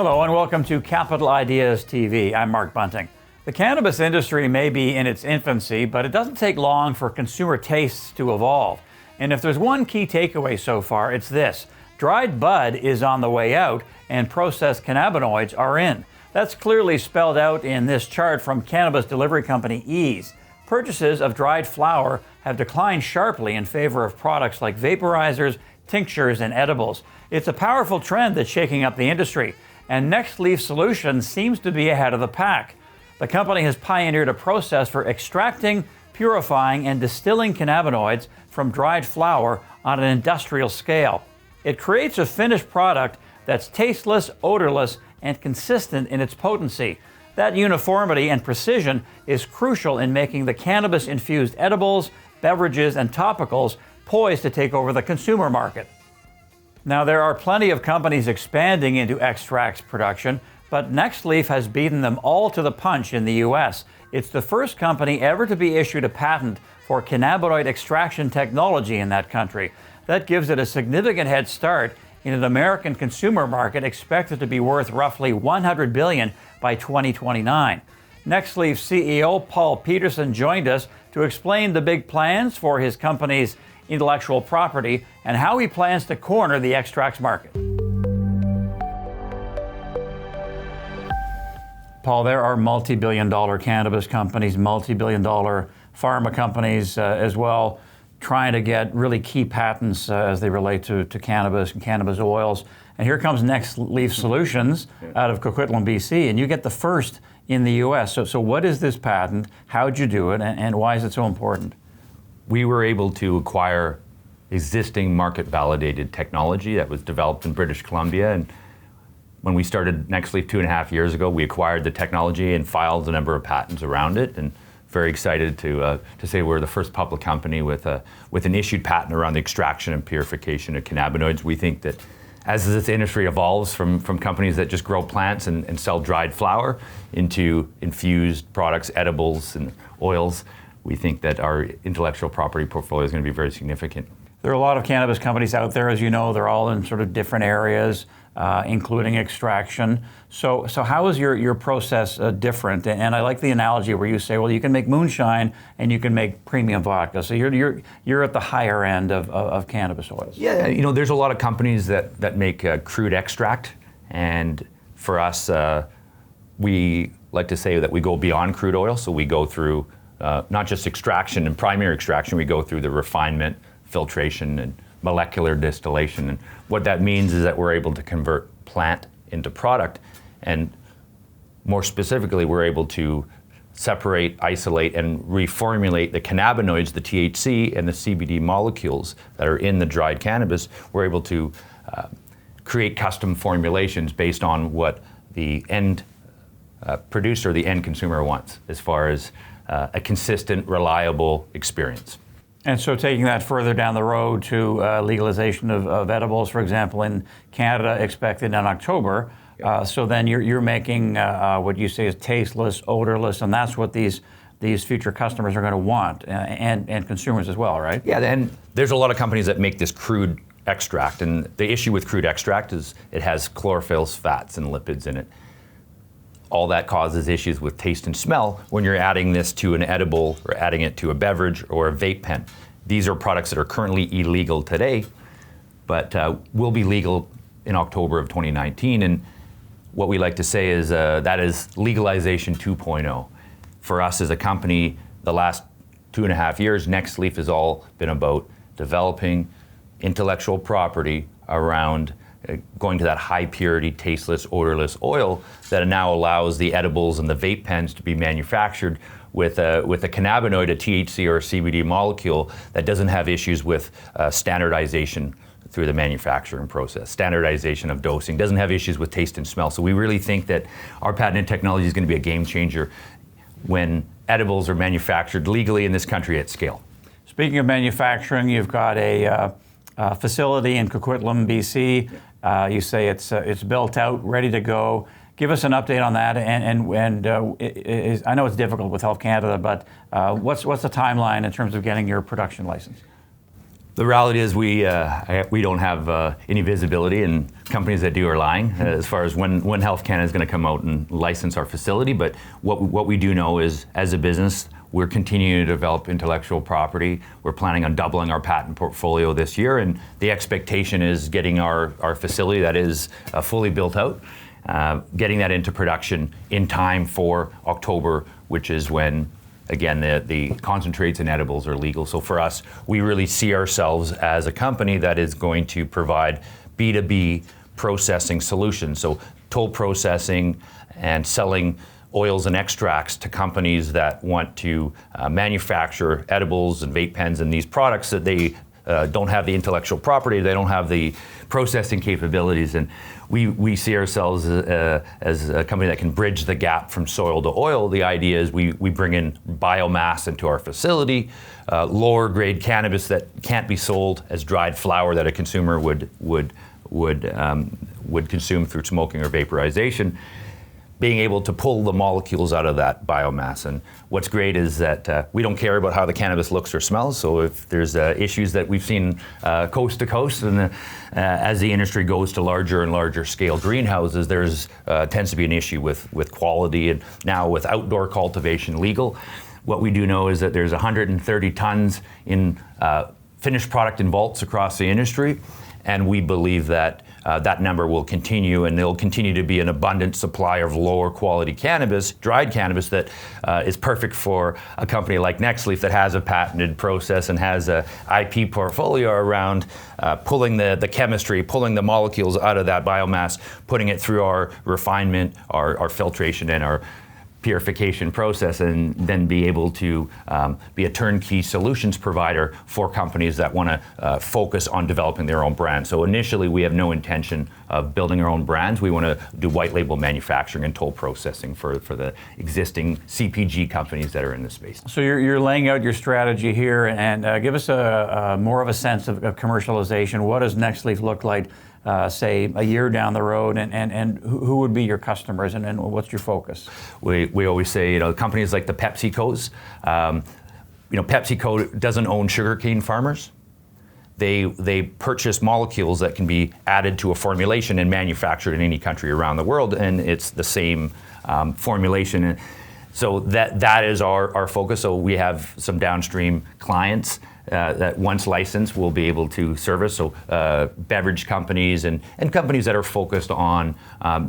Hello and welcome to Capital Ideas TV. I'm Mark Bunting. The cannabis industry may be in its infancy, but it doesn't take long for consumer tastes to evolve. And if there's one key takeaway so far, it's this. Dried bud is on the way out and processed cannabinoids are in. That's clearly spelled out in this chart from cannabis delivery company Ease. Purchases of dried flower have declined sharply in favor of products like vaporizers, tinctures, and edibles. It's a powerful trend that's shaking up the industry, and NextLeaf Solutions seems to be ahead of the pack. The company has pioneered a process for extracting, purifying, and distilling cannabinoids from dried flower on an industrial scale. It creates a finished product that's tasteless, odorless, and consistent in its potency. That uniformity and precision is crucial in making the cannabis-infused edibles, beverages, and topicals poised to take over the consumer market. Now, there are plenty of companies expanding into extracts production, but Nextleaf has beaten them all to the punch in the US. It's the first company ever to be issued a patent for cannabinoid extraction technology in that country. That gives it a significant head start in an American consumer market expected to be worth roughly $100 billion by 2029. Nextleaf CEO Paul Pedersen joined us to explain the big plans for his company's intellectual property and how he plans to corner the extracts market. Paul, there are multi-billion-dollar cannabis companies, multi-billion-dollar pharma companies as well, trying to get really key patents as they relate to cannabis and cannabis oils. And here comes NextLeaf Solutions out of Coquitlam, BC, and you get the first in the US. So what is this patent? How'd you do it? And why is it so important? We were able to acquire existing market-validated technology that was developed in British Columbia. And when we started Nextleaf 2.5 years ago, we acquired the technology and filed a number of patents around it. And very excited to say we're the first public company with an issued patent around the extraction and purification of cannabinoids. We think that as this industry evolves from companies that just grow plants and sell dried flower into infused products, edibles, and oils, we think that our intellectual property portfolio is going to be very significant. There are a lot of cannabis companies out there, as you know. They're all in sort of different areas, including extraction. So how is your process different? And I like the analogy where you say, well, you can make moonshine and you can make premium vodka. So you're at the higher end of cannabis oils. Yeah, there's a lot of companies that make crude extract, and for us, we like to say that we go beyond crude oil. So we go through not just extraction and primary extraction, we go through the refinement, filtration, and molecular distillation. And what that means is that we're able to convert plant into product, and more specifically, we're able to separate, isolate, and reformulate the cannabinoids, the THC and the CBD molecules that are in the dried cannabis. We're able to create custom formulations based on what the end producer, the end consumer wants, as far as a consistent, reliable experience. And so taking that further down the road to legalization of edibles, for example, in Canada, expected in October. So then you're making what you say is tasteless, odorless, and that's what these future customers are going to want, and consumers as well, right? Yeah, and there's a lot of companies that make this crude extract, and the issue with crude extract is it has chlorophylls, fats, and lipids in it. All that causes issues with taste and smell when you're adding this to an edible or adding it to a beverage or a vape pen. These are products that are currently illegal today, but will be legal in October of 2019. And what we like to say is that is legalization 2.0. For us as a company, the last 2.5 years, Nextleaf has all been about developing intellectual property around going to that high purity, tasteless, odorless oil that now allows the edibles and the vape pens to be manufactured with a cannabinoid, a THC or a CBD molecule that doesn't have issues with standardization through the manufacturing process, standardization of dosing, doesn't have issues with taste and smell. So we really think that our patented technology is going to be a game changer when edibles are manufactured legally in this country at scale. Speaking of manufacturing, you've got a facility in Coquitlam, BC. You say it's built out, ready to go. Give us an update on that, and I know it's difficult with Health Canada, but what's the timeline in terms of getting your production license? The reality is we don't have any visibility, and companies that do are lying as far as when Health Canada is going to come out and license our facility. But what we do know is, as a business, we're continuing to develop intellectual property. We're planning on doubling our patent portfolio this year, and the expectation is getting our facility that is fully built out, getting that into production in time for October, which is when, again, the concentrates and edibles are legal. So for us, we really see ourselves as a company that is going to provide B2B processing solutions. So toll processing and selling oils and extracts to companies that want to manufacture edibles and vape pens and these products that they don't have the intellectual property, they don't have the processing capabilities. And we see ourselves as a company that can bridge the gap from soil to oil. The idea is we bring in biomass into our facility, lower grade cannabis that can't be sold as dried flower that a consumer would consume through smoking or vaporization, being able to pull the molecules out of that biomass. And what's great is that we don't care about how the cannabis looks or smells. So if there's issues that we've seen coast to coast, and as the industry goes to larger and larger scale greenhouses, there's tends to be an issue with quality. And now with outdoor cultivation legal, what we do know is that there's 130 tons in finished product in vaults across the industry. And we believe that that number will continue, and there'll continue to be an abundant supply of lower quality cannabis, dried cannabis, that is perfect for a company like Nextleaf that has a patented process and has a IP portfolio around pulling the chemistry, pulling the molecules out of that biomass, putting it through our refinement, our filtration, and our purification process, and then be able to be a turnkey solutions provider for companies that want to focus on developing their own brand. So initially, we have no intention of building our own brands. We want to do white label manufacturing and toll processing for the existing CPG companies that are in the space. So you're laying out your strategy here, and give us a more of a sense of commercialization. What does Nextleaf look like, say, a year down the road, and who would be your customers, and what's your focus? We always say, companies like the PepsiCos, PepsiCo doesn't own sugarcane farmers. They purchase molecules that can be added to a formulation and manufactured in any country around the world, and it's the same formulation. So that is our focus. So we have some downstream clients that once licensed will be able to service, so beverage companies and companies that are focused on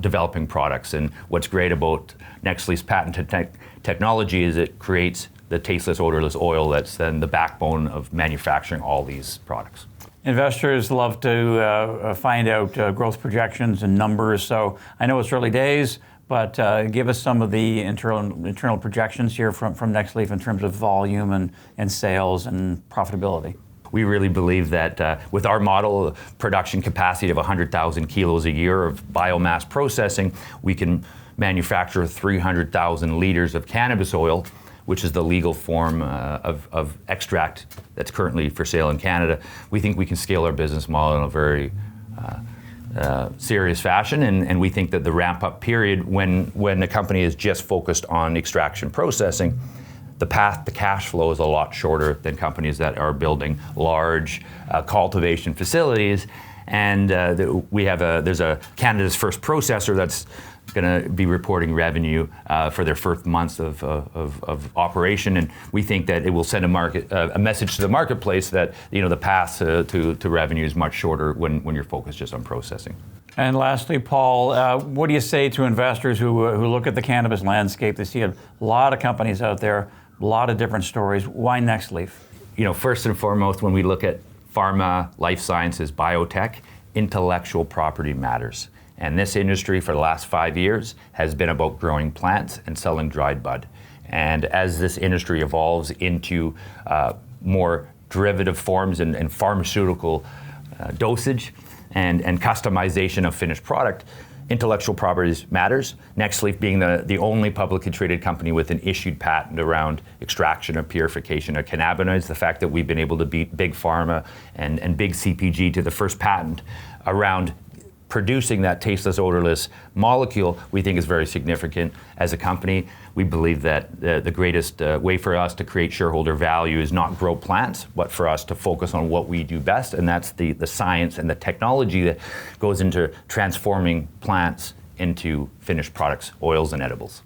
developing products. And what's great about Nextleaf's patented technology is it creates the tasteless, odorless oil that's then the backbone of manufacturing all these products. Investors love to find out growth projections and numbers, so I know it's early days, but give us some of the internal projections here from Nextleaf in terms of volume and sales and profitability. We really believe that with our model, production capacity of 100,000 kilos a year of biomass processing, we can manufacture 300,000 liters of cannabis oil, which is the legal form of extract that's currently for sale in Canada. We think we can scale our business model in a very serious fashion, and we think that the ramp-up period when the company is just focused on extraction processing, the path to cash flow is a lot shorter than companies that are building large cultivation facilities. And there's a Canada's first processor that's going to be reporting revenue for their first months of operation, and we think that it will send a message to the marketplace that the path to revenue is much shorter when you're focused just on processing. And lastly, Paul, what do you say to investors who look at the cannabis landscape? They see a lot of companies out there, a lot of different stories. Why Nextleaf? First and foremost, when we look at pharma, life sciences, biotech, intellectual property matters. And this industry for the last 5 years has been about growing plants and selling dried bud. And as this industry evolves into more derivative forms and pharmaceutical dosage and customization of finished product, intellectual property matters. Nextleaf being the only publicly traded company with an issued patent around extraction or purification of cannabinoids, the fact that we've been able to beat big pharma and big CPG to the first patent around producing that tasteless, odorless molecule, we think is very significant. As a company, we believe that the greatest way for us to create shareholder value is not grow plants, but for us to focus on what we do best, and that's the science and the technology that goes into transforming plants into finished products, oils and edibles.